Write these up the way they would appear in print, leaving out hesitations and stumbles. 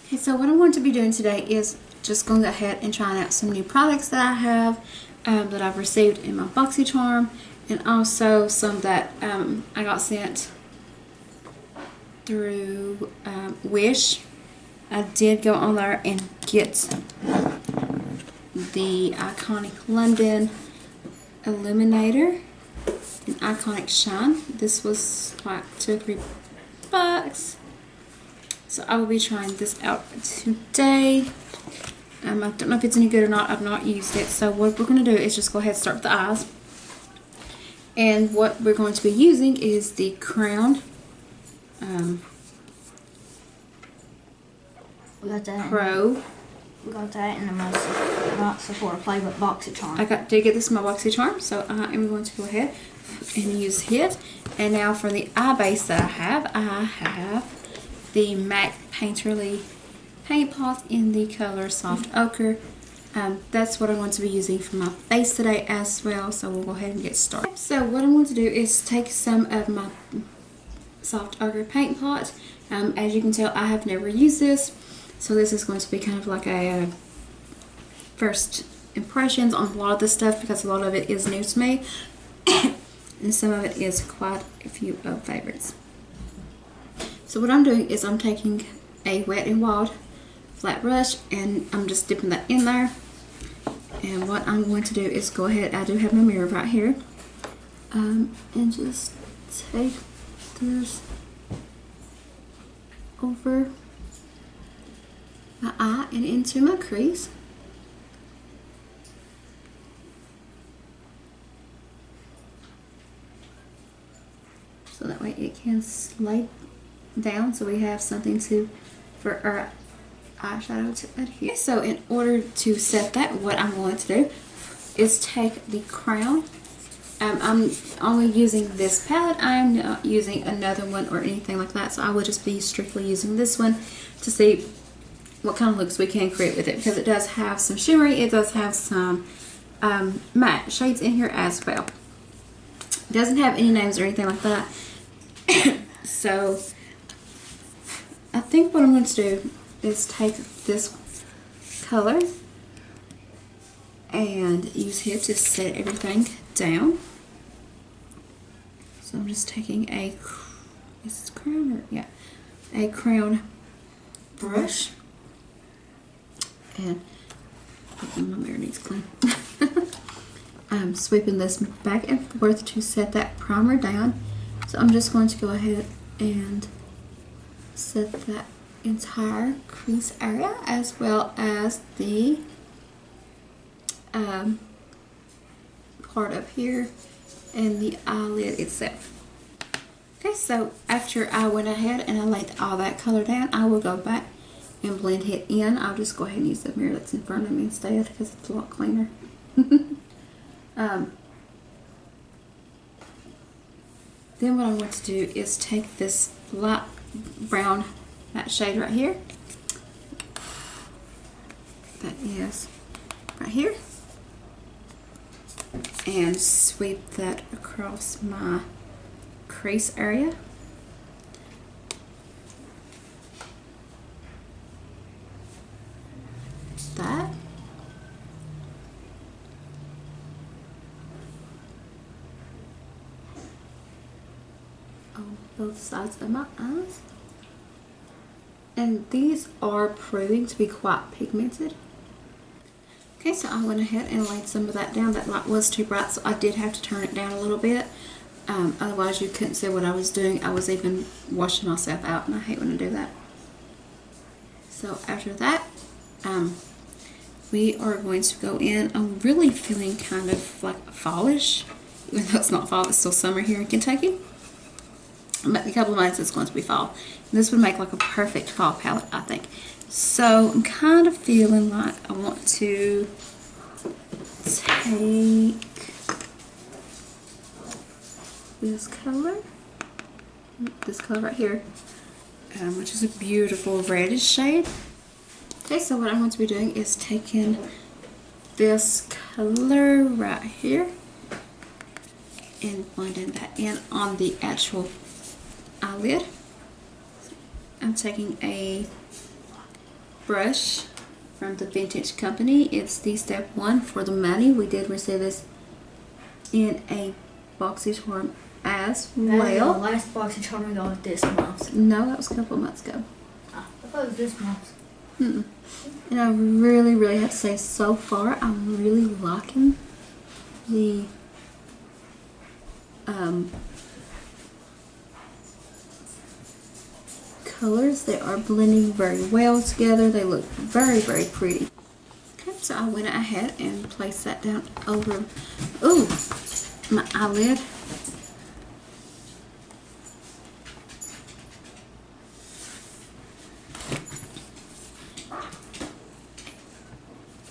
Okay, so what I'm going to be doing today is just going to go ahead and trying out some new products that I have that I've received in my BoxyCharm, and also some that I got sent through Wish. I did go on there and get the Iconic London Illuminator and Iconic Shine. This was like $2 or $3. So I will be trying this out today. I don't know if it's any good or not. I've not used it. So what we're going to do is just go ahead and start with the eyes. And what we're going to be using is the Crown we got that Pro. We got that in the most Sephora Play with BoxyCharm. I did get this in my BoxyCharm, so I am going to go ahead and use it. And now for the eye base that I have the MAC Painterly paint pot in the color Soft Ochre. That's what I'm going to be using for my face today as well, so we'll go ahead and get started. So what I'm going to do is take some of my Soft Ochre paint pot. As you can tell, I have never used this, so this is going to be kind of like a first impressions on a lot of this stuff, because a lot of it is new to me and some of it is quite a few favorites. So what I'm doing is I'm taking a Wet n Wild flat brush and I'm just dipping that in there. And what I'm going to do is go ahead, I do have my mirror right here, and just take this over my eye and into my crease. So that way it can slide down, so we have something for our eyeshadow to adhere. So in order to set that, what I'm going to do is take the Crown. I'm only using this palette. I'm not using another one or anything like that, so I will just be strictly using this one to see what kind of looks we can create with it, because it does have some shimmery, it does have some matte shades in here as well. It doesn't have any names or anything like that. So I think what I'm going to do is take this color and use it to set everything down. So I'm just taking a, is this Crown or, yeah, a Crown brush, and my mirror needs clean. I'm sweeping this back and forth to set that primer down. So I'm just going to go ahead and set that entire crease area, as well as the part up here and the eyelid itself. Okay, so after I went ahead and I laid all that color down, I will go back and blend it in. I'll just go ahead and use the mirror that's in front of me instead, because it's a lot cleaner. Then what I want to do is take this light brown matte shade right here. That is right here. And sweep that across my crease area. That. On both sides of my eyes. And these are proving to be quite pigmented. Okay, so I went ahead and laid some of that down. That light was too bright, so I did have to turn it down a little bit. Otherwise you couldn't see what I was doing. I was even washing myself out, and I hate when I do that. So after that, we are going to go in. I'm really feeling kind of like fallish, even though it's not fall, it's still summer here in Kentucky. But in a couple of months it's going to be fall. And this would make like a perfect fall palette, I think. So I'm kind of feeling like I want to take this color right here, which is a beautiful reddish shade. Okay, so what I'm going to be doing is taking this color right here and blending that in on the actual eyelid. I'm taking a brush from the Vintage Company. It's the Step 1 for the money. We did receive this in a BoxyCharm as well. The last BoxyCharm we got this month. No, that was a couple of months ago. I thought it was this month. And I really have to say, so far, I'm really liking the colors. They are blending very well together. They look very pretty. Okay, so I went ahead and placed that down over, my eyelid.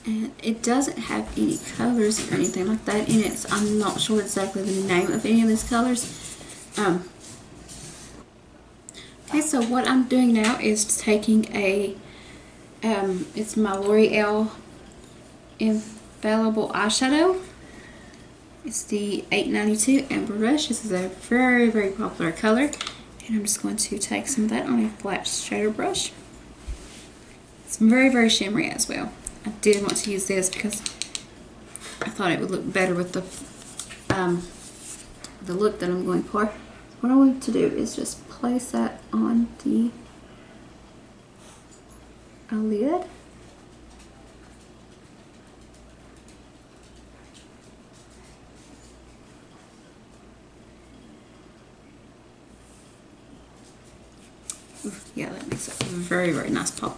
And it doesn't have any colors or anything like that in it, so I'm not sure exactly the name of any of these colors. Okay, so what I'm doing now is taking a, it's my L'Oreal Infallible eyeshadow. It's the 892 Amber Rush. This is a very popular color. And I'm just going to take some of that on a flat shader brush. It's very shimmery as well. I did want to use this because I thought it would look better with the look that I'm going for. What I want to do is just place that on the lid. Yeah, that makes a very nice pop.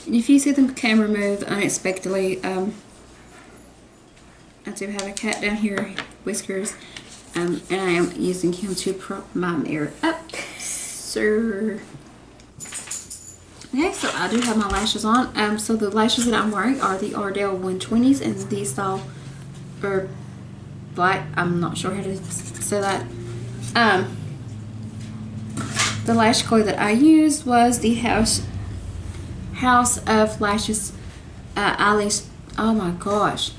And if you see the camera move unexpectedly, I do have a cat down here, Whiskers, and I am using him to prop my mirror up. Sir. Okay, so I do have my lashes on. So the lashes that I'm wearing are the Ardell 120s, and these style are black. I'm not sure how to say that. The lash color that I used was the House of Lashes eyelash. Oh my gosh,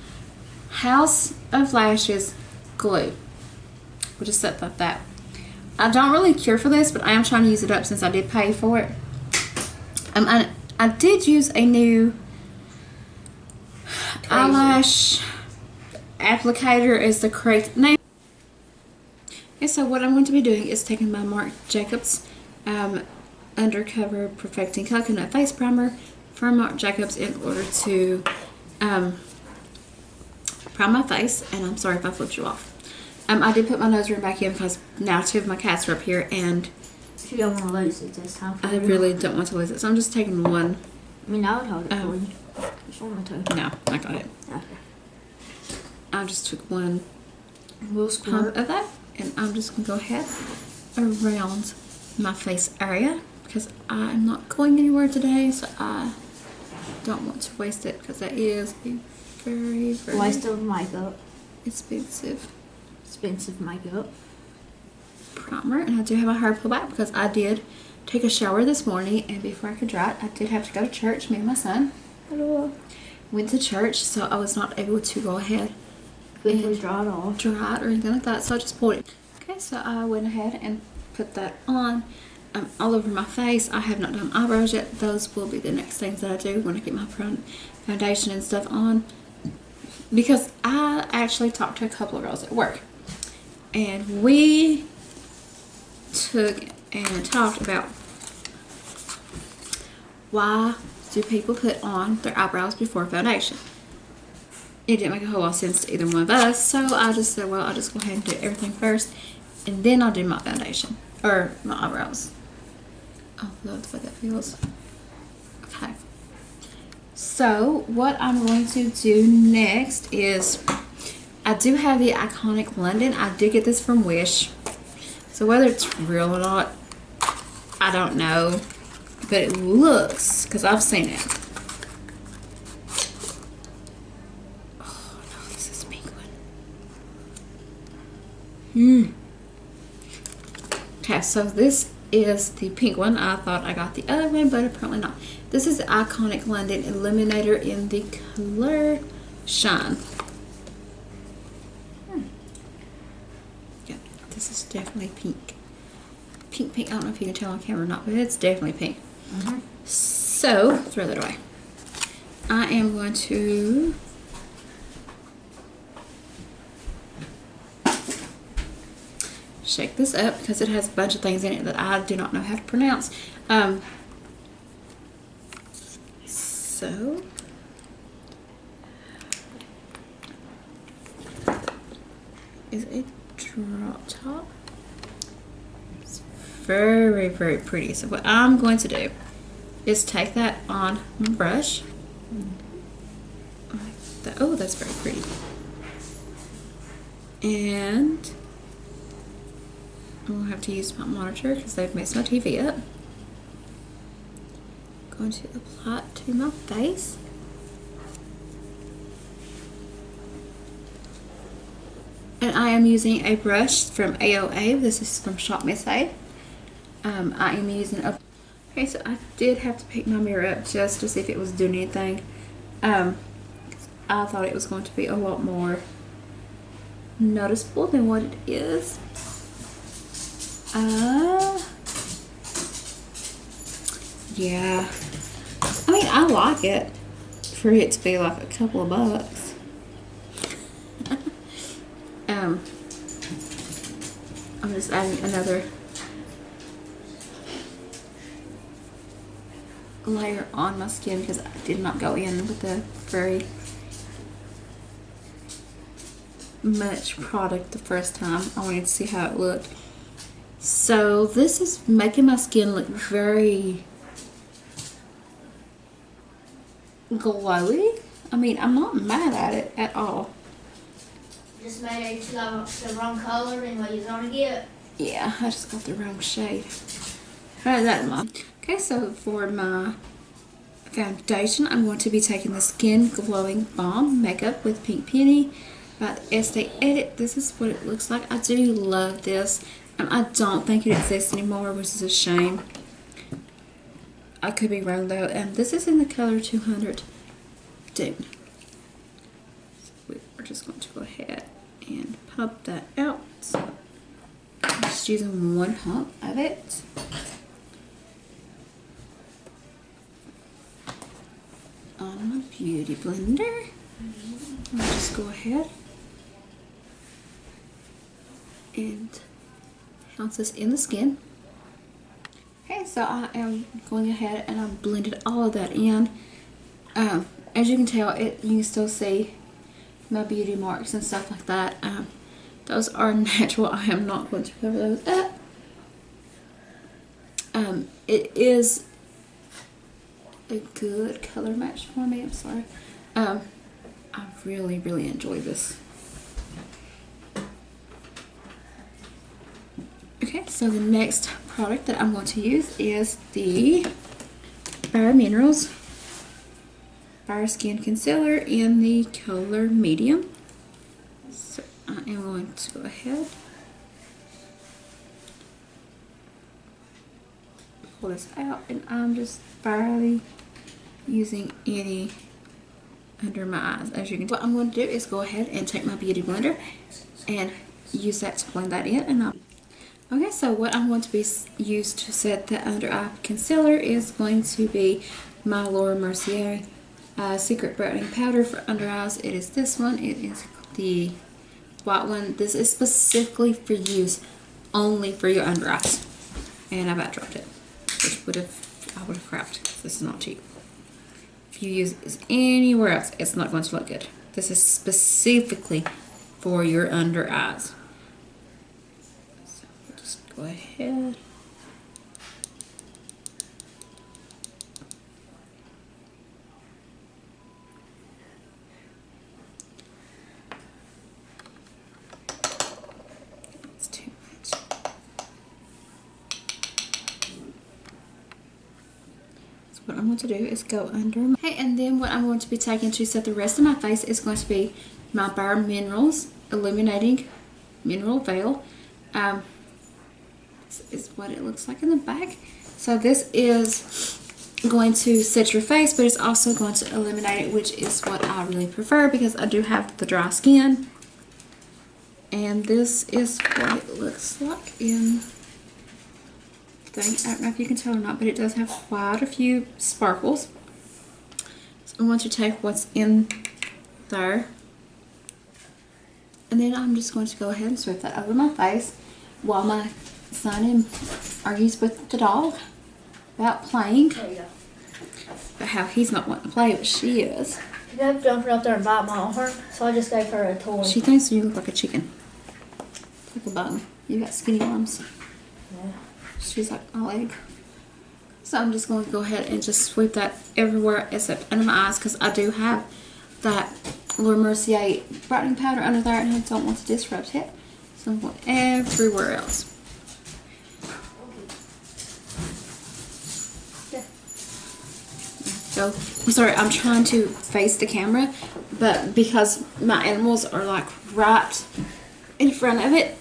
House of Lashes glue. We'll just set that. I don't really care for this, but I am trying to use it up since I did pay for it. I did use a new eyelash applicator is the correct name. Okay, so what I'm going to be doing is taking my Marc Jacobs Undercover Perfecting Coconut Face Primer from Marc Jacobs in order to prime my face. And I'm sorry if I flipped you off. I did put my nose ring back in because now two of my cats are up here and You don't want to lose it this time. I really don't want to lose it. So I'm just taking one. I mean, I would hold it for you. Just want me to. No, I got it. Okay. I just took one Little pump squirt. of that, and I'm just going to go ahead around my face area because I'm not going anywhere today, so I don't want to waste it because that is a very Waste of makeup. expensive Makeup. primer. And I do have my hair pulled back because I did take a shower this morning, and before I could dry it, I did have to go to church. Me and my son went to church, so I was not able to go ahead Quickly dry it off. dry it or anything like that, so I just pulled it. Okay, so I went ahead and put that on all over my face. I have not done eyebrows yet. Those will be the next things that I do when I get my foundation and stuff on, because I actually talked to a couple of girls at work, and we took and talked about why do people put on their eyebrows before foundation. It didn't make a whole lot of sense to either one of us, so I just said, well, I'll just go ahead and do everything first, and then I'll do my foundation, or my eyebrows. Oh, that's the way that feels. Okay. So, what I'm going to do next is, I do have the Iconic London. I did get this from Wish. So, whether it's real or not, I don't know. But it looks, because I've seen it. Oh, no, this is a pink one. Okay, so this is the pink one. I thought I got the other one, but apparently not. This is the Iconic London Illuminator in the color Shine. Yeah, this is definitely pink. Pink. I don't know if you can tell on camera or not, but it's definitely pink. So, throw that away. I am going to shake this up because it has a bunch of things in it that I do not know how to pronounce. So is a drop top. It's very, very pretty. So what I'm going to do is take that on my brush. Like that. Oh, that's very pretty. And I'm gonna have to use my monitor because they've messed my TV up. Going to apply it to my face. And I am using a brush from AOA. This is from Shop Miss A. I am using a... Okay, so I did have to pick my mirror up just to see if it was doing anything. I thought it was going to be a lot more noticeable than what it is. Yeah. I mean, I like it for it to be like a couple of bucks. I'm just adding another layer on my skin because I did not go in with the very much product the first time. I wanted to see how it looked. So this is making my skin look very glowy. I mean, I'm not mad at it at all. Just made it the wrong color and what you're gonna get. Yeah, I just got the wrong shade. Alright, that in mind. Okay, so for my foundation, I'm going to be taking the Skin Glowing Balm Makeup with Pink Penny by the Estee Edit. This is what it looks like. I do love this. I don't think it exists anymore, which is a shame. I could be wrong though. And this is in the color 200 Dune. So we're just going to go ahead and pump that out. So I'm just using one pump of it. On my beauty blender. I'll just go ahead and pounce this in the skin. Okay, so I am going ahead and I've blended all of that in. As you can tell, you can still see my beauty marks and stuff like that. Those are natural. I am not going to cover those up. It is a good color match for me. I'm sorry. I really, really enjoy this. Okay, so the next product that I'm going to use is the Bare Minerals Bare Skin Concealer in the color medium. So I am going to go ahead, pull this out, and I'm just barely using any under my eyes. As you can tell, what I'm going to do is go ahead and take my beauty blender and use that to blend that in. And okay, so what I'm going to be used to set the under eye concealer is going to be my Laura Mercier Secret Brightening Powder for under eyes. It is this one. It is the white one. This is specifically for use only for your under eyes. And I about dropped it, which I would have crapped. This is not cheap. If you use this anywhere else, it's not going to look good. This is specifically for your under eyes. So we'll just go ahead. It's too much. So what I'm going to do is go under my... Okay, and then what I'm going to be taking to set the rest of my face is going to be my Bare Minerals Illuminating Mineral Veil. This is what it looks like in the back. So this is going to set your face, but it's also going to illuminate it, which is what I really prefer because I do have the dry skin. And this is what it looks like in thing. I don't know if you can tell or not, but it does have quite a few sparkles. So I'm going to take what's in there. And then I'm just going to go ahead and sweep that over my face while my son argues with the dog about playing. There you go. But how he's not wanting to play, but she is. She kept jumping up there and biting my arm, so I just gave her a toy. She thinks you look like a chicken. Like a bun. You got skinny arms. Yeah. She's like my leg. So I'm just going to go ahead and just sweep that everywhere except under my eyes, because I do have that Laura Mercier brightening powder under there and I don't want to disrupt it. So I'm going everywhere else. So I'm sorry, I'm trying to face the camera, but because my animals are like right in front of it,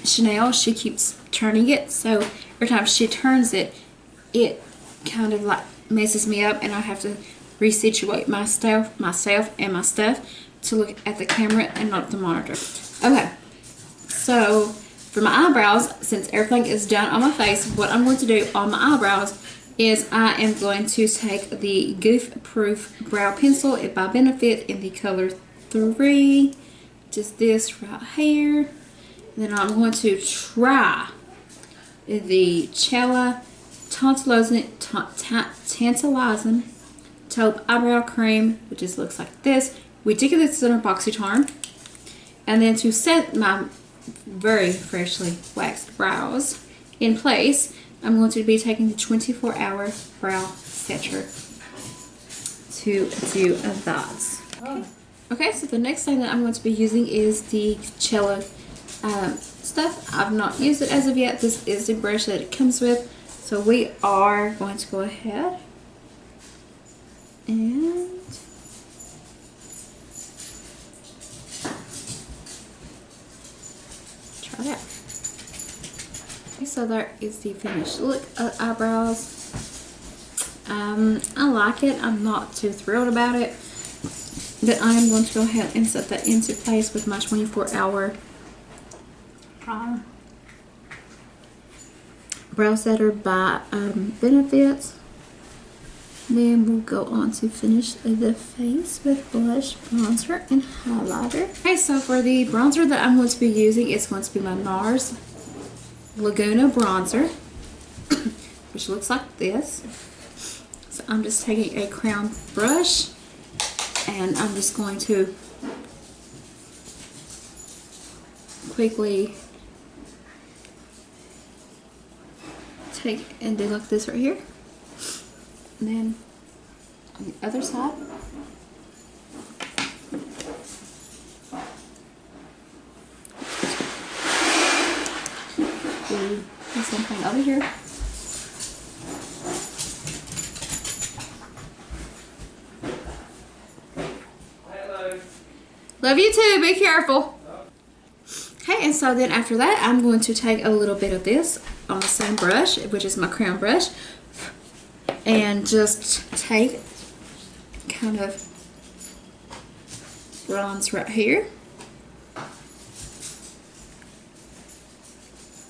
Chanel, she keeps turning it, so every time she turns it, it kind of like messes me up, and I have to resituate myself and my stuff to look at the camera and not the monitor. Okay, so for my eyebrows, since everything is done on my face, what I'm going to do on my eyebrows is I am going to take the Goof Proof Brow Pencil by Benefit in the color 3, just this right here. And then I'm going to try the Cella Tantalizing Taupe Eyebrow Cream, which just looks like this. We did get this in our BoxyCharm. And then to set my very freshly waxed brows in place, I'm going to be taking the 24-hour brow setter to do that. Okay, so the next thing that I'm going to be using is the Cella stuff. I've not used it as of yet. This is the brush that it comes with. So we are going to go ahead and try that. Okay, so there is the finished look of eyebrows. I like it. I'm not too thrilled about it, but I am going to go ahead and set that into place with my 24-hour Primer. brow setter by Benefit. Then we'll go on to finish the face with blush, bronzer, and highlighter. Okay, so for the bronzer that I'm going to be using, it's going to be my NARS Laguna bronzer, which looks like this. So I'm just taking a crown brush and I'm just going to quickly take and do like this right here. And then on the other side, do the same thing over here. Hello. Love you too, be careful. Okay, and so then after that, I'm going to take a little bit of this on the same brush, which is my crown brush, and just take kind of bronze right here.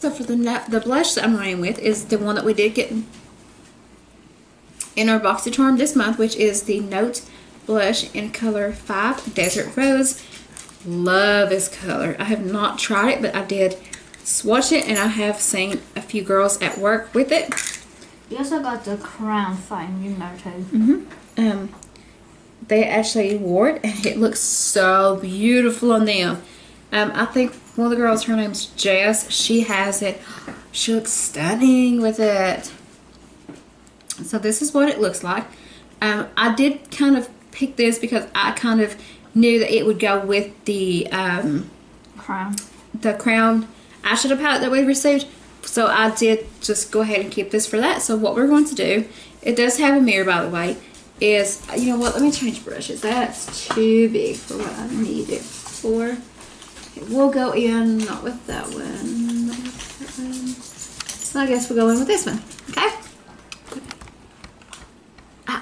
So for the blush that I'm running with is the one that we did get in our BoxyCharm this month, which is the Note blush in color 5 Desert Rose. Love this color. I have not tried it, but I did swatch it, and I have seen a few girls at work with it. You also got the crown thing, you know, too. They actually wore it, and it looks so beautiful on them. I think one of the girls, her name's Jess, she has it. She looks stunning with it. So this is what it looks like. I did kind of pick this because I kind of knew that it would go with the Crown. The Crown eyeshadow palette that we received. So I did just go ahead and keep this for that. So what we're going to do, it does have a mirror, by the way, is, you know what, let me change brushes. That's too big for what I need it for. Okay, we'll go in, not with that one, not with that one. So I guess we'll go in with this one, okay?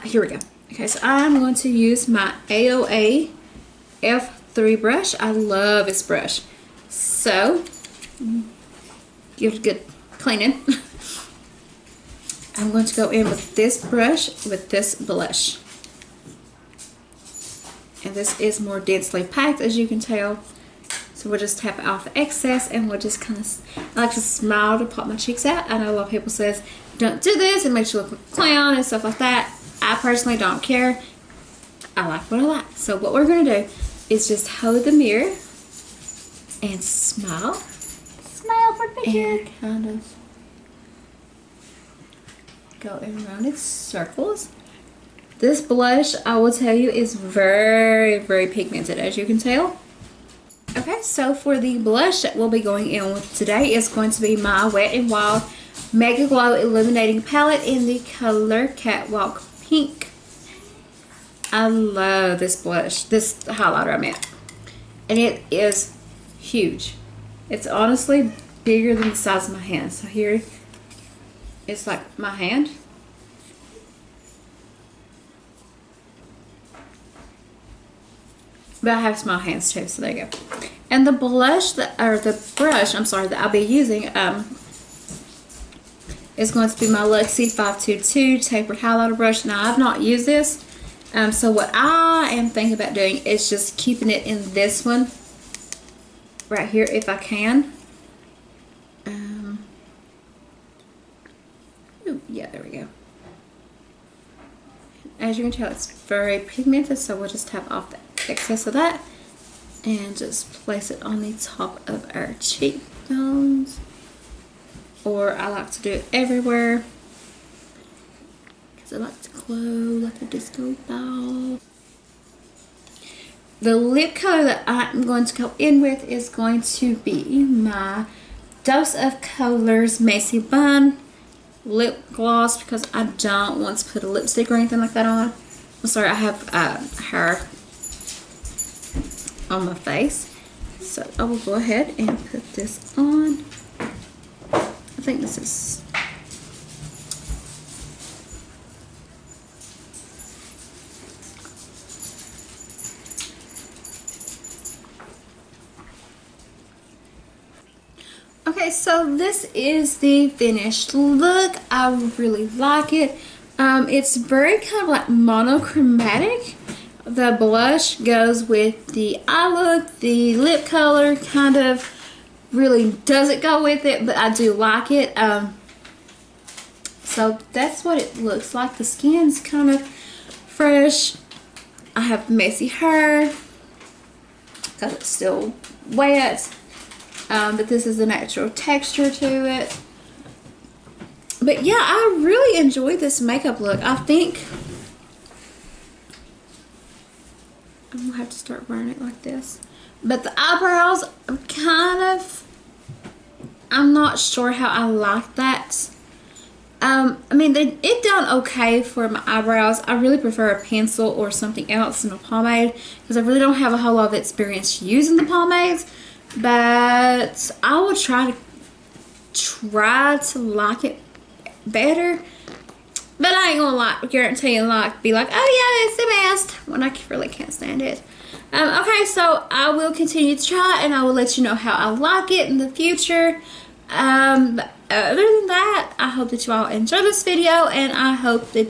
Here we go. Okay, so I'm going to use my AOA F3 brush. I love this brush. So, give it a good cleaning. I'm going to go in with this brush with this blush. And this is more densely packed, as you can tell. So we'll just tap off the excess, and we'll just kind of, I like to smile to pop my cheeks out. I know a lot of people says, don't do this, it makes you look like a clown and stuff like that. I personally don't care. I like what I like. So what we're going to do is just hold the mirror and smile. Smile for the picture. And kind of go around in circles. This blush, I will tell you, is very, very pigmented, as you can tell. Okay, so for the blush that we'll be going in with today is going to be my Wet n Wild Mega Glow Illuminating Palette in the color Catwalk Pink. I love this blush, this highlighter I meant. And it is huge. It's honestly bigger than the size of my hand. So here, it's like my hand. But I have small hands too, so there you go. And the blush that, or the brush, I'm sorry, that I'll be using is going to be my Luxie 522 tapered highlighter brush. Now I've not used this, so what I am thinking about doing is just keeping it in this one right here if I can. Ooh, yeah, there we go. As you can tell, it's very pigmented, so we'll just tap off the excess of that and just place it on the top of our cheekbones, or I like to do it everywhere because I like to glow like a disco ball. The lip color that I'm going to go in with is going to be my Dose of Colors Macy Bun lip gloss, because I don't want to put a lipstick or anything like that on. I'm sorry, I have hair on my face, so I will go ahead and put this on. I think this is okay. So this is the finished look. I really like it. It's very kind of like monochromatic. The blush goes with the eye look. The lip color kind of really doesn't go with it, but I do like it. So that's what it looks like. The skin's kind of fresh. I have messy hair because it's still wet, but this is the natural texture to it. But yeah, I really enjoyed this makeup look. I think I'm gonna have to start wearing it like this. But the eyebrows, I'm not sure how I like that. I mean, it done okay for my eyebrows. I really prefer a pencil or something else than a pomade, because I really don't have a whole lot of experience using the pomades. But I will try to like it better. But I ain't gonna guarantee and be like, oh yeah, it's the best, when I really can't stand it. Okay, so I will continue to try, and I will let you know how I like it in the future. But other than that, I hope that you all enjoy this video, and I hope that